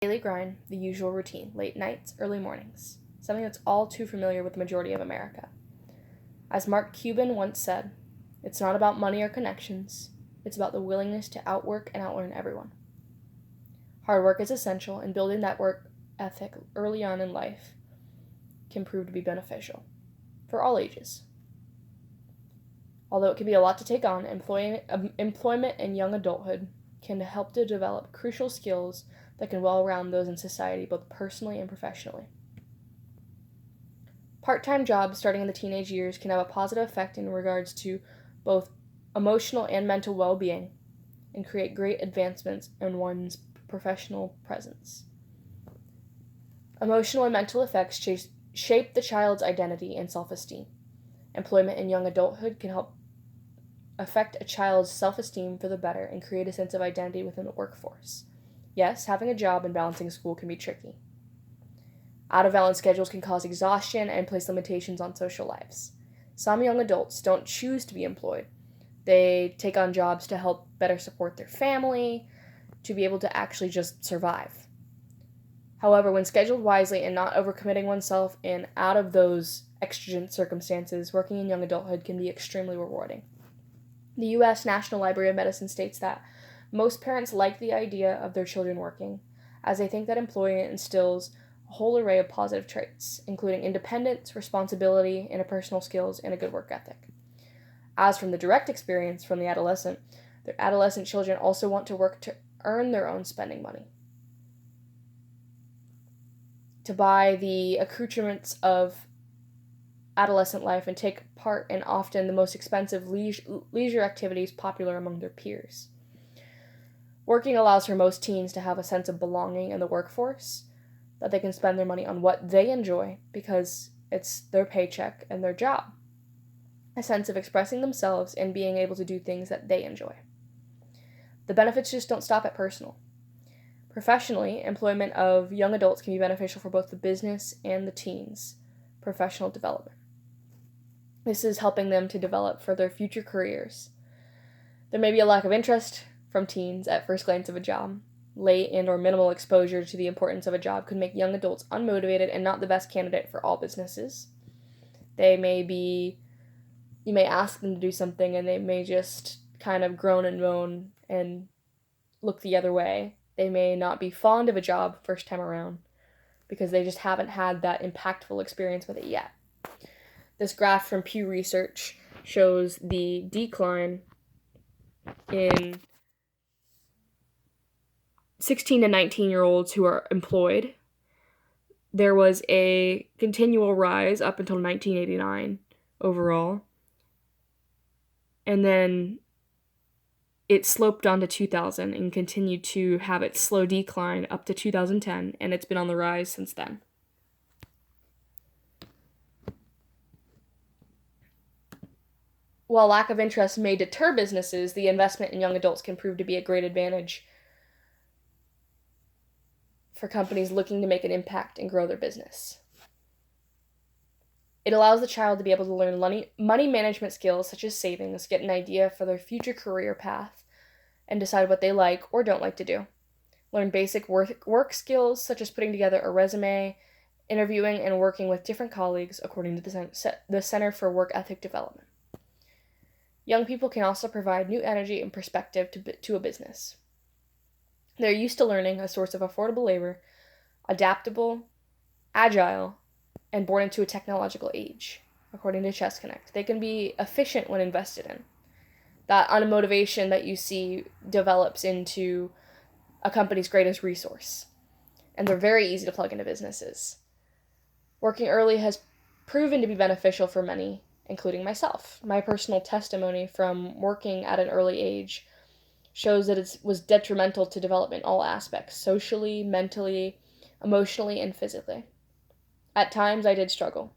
Daily grind, the usual routine, late nights, early mornings, something that's all too familiar with the majority of America. As Mark Cuban once said, it's not about money or connections, it's about the willingness to outwork and outlearn everyone. Hard work is essential, and building that work ethic early on in life can prove to be beneficial for all ages. Although it can be a lot to take on, employment and young adulthood can help to develop crucial skills that can well round those in society, both personally and professionally. Part-time jobs starting in the teenage years can have a positive effect in regards to both emotional and mental well-being and create great advancements in one's professional presence. Emotional and mental effects shape the child's identity and self-esteem. Employment in young adulthood can help affect a child's self-esteem for the better and create a sense of identity within the workforce. Yes, having a job and balancing school can be tricky. Out-of-balance schedules can cause exhaustion and place limitations on social lives. Some young adults don't choose to be employed. They take on jobs to help better support their family, to be able to actually just survive. However, when scheduled wisely and not overcommitting oneself in out of those exigent circumstances, working in young adulthood can be extremely rewarding. The U.S. National Library of Medicine states that most parents like the idea of their children working, as they think that employment instills a whole array of positive traits, including independence, responsibility, interpersonal skills, and a good work ethic. As from the direct experience from the adolescent, their adolescent children also want to work to earn their own spending money, to buy the accoutrements of adolescent life and take part in often the most expensive leisure activities popular among their peers. Working allows for most teens to have a sense of belonging in the workforce, that they can spend their money on what they enjoy because it's their paycheck and their job. A sense of expressing themselves and being able to do things that they enjoy. The benefits just don't stop at personal. Professionally, employment of young adults can be beneficial for both the business and the teens' professional development. This is helping them to develop for their future careers. There may be a lack of interest from teens at first glance of a job. Late and or minimal exposure to the importance of a job could make young adults unmotivated and not the best candidate for all businesses. You may ask them to do something and they may just kind of groan and moan and look the other way. They may not be fond of a job first time around because they just haven't had that impactful experience with it yet. This graph from Pew Research shows the decline in 16 to 19-year-olds who are employed. There was a continual rise up until 1989 overall. And then it sloped on to 2000 and continued to have its slow decline up to 2010, and it's been on the rise since then. While lack of interest may deter businesses, the investment in young adults can prove to be a great advantage for companies looking to make an impact and grow their business. It allows the child to be able to learn money management skills such as savings, get an idea for their future career path, and decide what they like or don't like to do. Learn basic work skills such as putting together a resume, interviewing, and working with different colleagues according to the Center for Work Ethic Development. Young people can also provide new energy and perspective to a business. They're used to learning a source of affordable labor, adaptable, agile, and born into a technological age, according to Chess Connect. They can be efficient when invested in. That unmotivation that you see develops into a company's greatest resource. And they're very easy to plug into businesses. Working early has proven to be beneficial for many, including myself. My personal testimony from working at an early age shows that it was detrimental to development in all aspects, socially, mentally, emotionally, and physically. At times, I did struggle.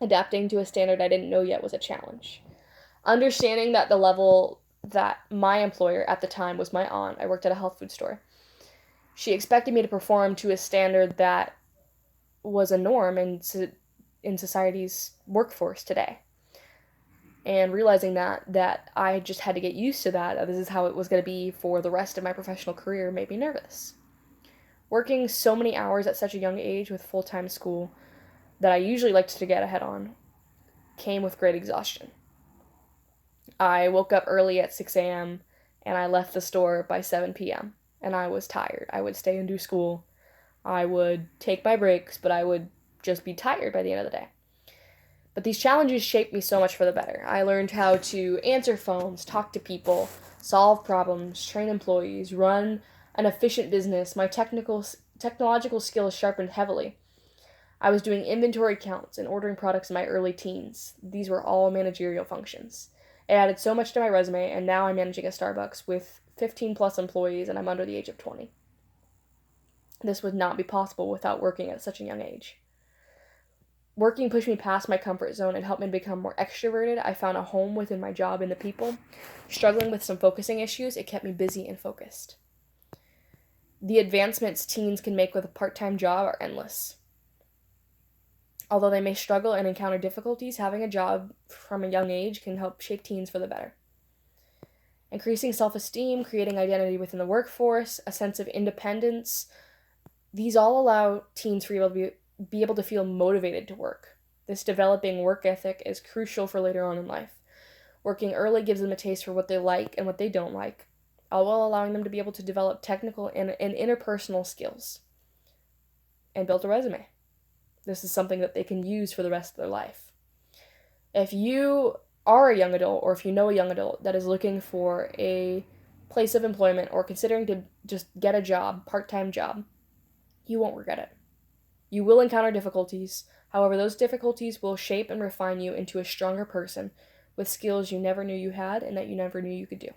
Adapting to a standard I didn't know yet was a challenge. Understanding that the level that my employer at the time was my aunt, I worked at a health food store, she expected me to perform to a standard that was a norm in society's workforce today. And realizing that I just had to get used to that this is how it was going to be for the rest of my professional career made me nervous. Working so many hours at such a young age with full-time school that I usually liked to get ahead on came with great exhaustion. I woke up early at 6 a.m. and I left the store by 7 p.m. and I was tired. I would stay and do school. I would take my breaks, but I would just be tired by the end of the day. But these challenges shaped me so much for the better. I learned how to answer phones, talk to people, solve problems, train employees, run an efficient business. My technological skills sharpened heavily. I was doing inventory counts and ordering products in my early teens. These were all managerial functions. It added so much to my resume, and now I'm managing a Starbucks with 15 plus employees, and I'm under the age of 20. This would not be possible without working at such a young age. Working pushed me past my comfort zone and helped me become more extroverted. I found a home within my job and the people. Struggling with some focusing issues, it kept me busy and focused. The advancements teens can make with a part-time job are endless. Although they may struggle and encounter difficulties, having a job from a young age can help shape teens for the better. Increasing self-esteem, creating identity within the workforce, a sense of independence, these all allow teens to be able to feel motivated to work. This developing work ethic is crucial for later on in life. Working early gives them a taste for what they like and what they don't like, all while allowing them to be able to develop technical and interpersonal skills and build a resume. This is something that they can use for the rest of their life. If you are a young adult, or if you know a young adult that is looking for a place of employment or considering to just get a job, part-time job, you won't regret it. You will encounter difficulties. However, those difficulties will shape and refine you into a stronger person with skills you never knew you had and that you never knew you could do.